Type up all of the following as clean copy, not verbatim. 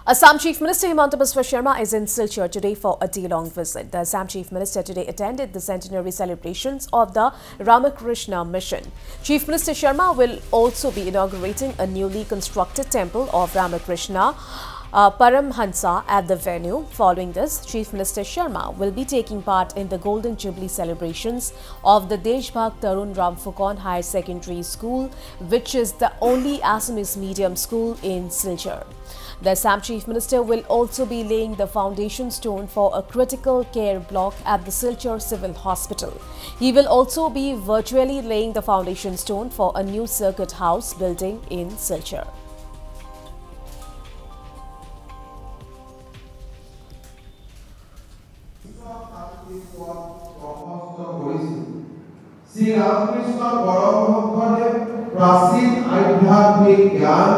Assam Chief Minister Himanta Biswa Sharma is in Silchar today for a day-long visit. The Assam Chief Minister today attended the centenary celebrations of the Ramakrishna Mission. Chief Minister Sharma will also be inaugurating a newly constructed temple of Ramakrishna Paramhansa at the venue. Following this, Chief Minister Sharma will be taking part in the Golden Jubilee celebrations of the Deshbhakt Tarun Ram Fukonn Higher Secondary School, which is the only Assamese medium school in Silchar. The Assam Chief Minister will also be laying the foundation stone for a critical care block at the Silchar Civil Hospital. He will also be virtually laying the foundation stone for a new circuit house building in Silchar. Shri Ramakrishna Paramahansadev प्राचीन आध्यात्मिक ज्ञान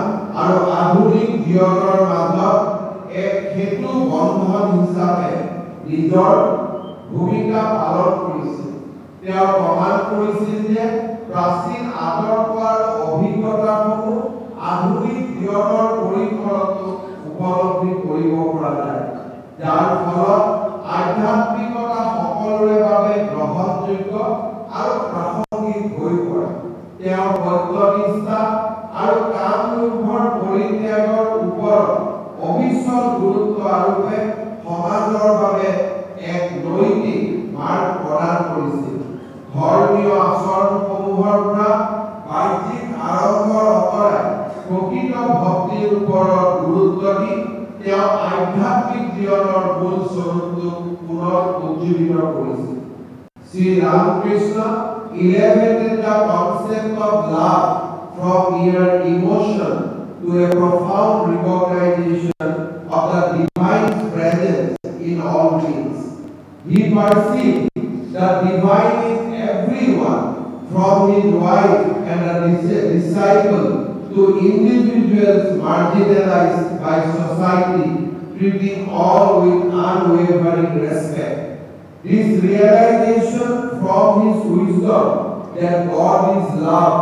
और आधुनिक जीवনৰ মাজত এক হেতু বন্ধন হিচাপে নিজৰ ভূমিকা পালন কৰিছে। তেওঁ প্ৰমাণ কৰিছিল যে প্ৰাচীন আদৰ্শ আৰু অভিজ্ঞতাসমূহ আধুনিক জীৱনৰ পৰিসৰত উপলব্ধি কৰিব পৰা যায়, যাৰ ফলত আধ্যাত্মিকতা সকলোৰে বাবে গ্ৰহণযোগ্য আৰু প্ৰাসংগিক হৈ পৰে। তেওঁৰ বৈজ্ঞানিকতা আৰু কামনিৰ্ভৰ পৰিত্যাগৰ ওপৰত অবিচল গুৰুত্ব আৰোপে সমাজৰ বাবে এক নৈতিক মাৰ্গ প্ৰদান কৰিছিল। ধৰ্মীয় আচৰণসমূহৰ পৰা বাহ্যিক আড়ম্বৰ আঁতৰাই প্ৰকৃত ভক্তিৰ ওপৰত গুৰুত্ব দি তেওঁ আধ্যাত্মিক জীৱনৰ মূল স্বৰূপটোক পুনৰ উজ্জীৱিত কৰিছিল। Sri Ramakrishna elevated the concept of love from mere emotion to a profound recognition of the divine presence in all beings. He perceived the divine in everyone, from his wife and a disciple to individuals marginalized by society, treating all with unwavering respect. This realization from his wisdom that God is love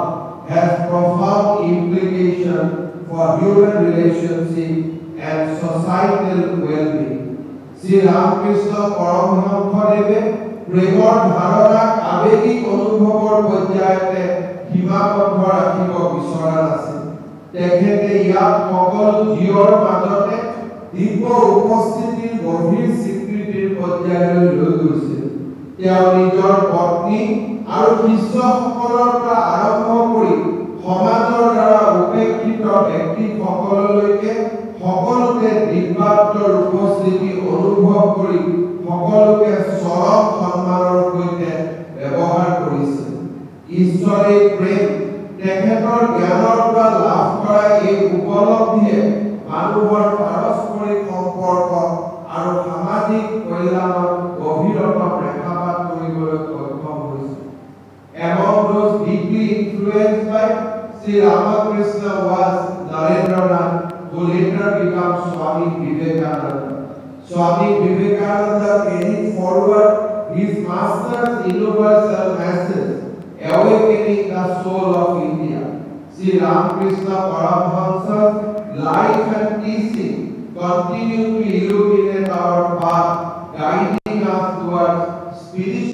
has profound implications for human relationship and societal well-being. Sri Ramakrishna Paramhansadeve প্ৰেমৰ ধাৰণাক আৱেগিক অনুভৱৰ পৰ্যায়তে সীমাবদ্ধ ৰাখিব বিচৰা নাছিল। তেখেতে ইয়াক সকলো জীৱৰ মাজতে দিব্য উপস্থিতিৰ গভীৰ স্বীকৃতিৰ পৰ্যায়লৈ লৈ গৈছিল। তেওঁ নিজৰ পত্নী আৰু শিষ্যসকলৰ পৰা আৰম্ভ কৰি সমাজৰ দ্বাৰা উপেক্ষিত ব্যক্তিসকললৈকে সকলোকে দিব্যাত্মৰ উপস্থিতি অনুভৱ কৰি সকলোকে চৰম সন্মানৰ সৈতে ব্যৱহাৰ কৰিছিল। ঈশ্বৰৰ প্ৰেম তেখেতৰ জ্ঞানৰ পৰা লাভ কৰা এই উপলব্ধিয়ে মানুহৰ পাৰস্পৰিক সম্পৰ্ক আৰু সামাজিক কল্যাণৰ গভীৰতা ৰেখাপাত কৰিবলৈ সক্ষম হৈছিল। Among those deeply influenced by Sri Ramakrishna was Narendranath, who later became Swami Vivekananda. Swami Vivekananda carried forward his master's universal message, awakening the soul of India. Sri Ramakrishna Paramhansa's life and teaching continue to illuminate our path, guiding us towards spiritual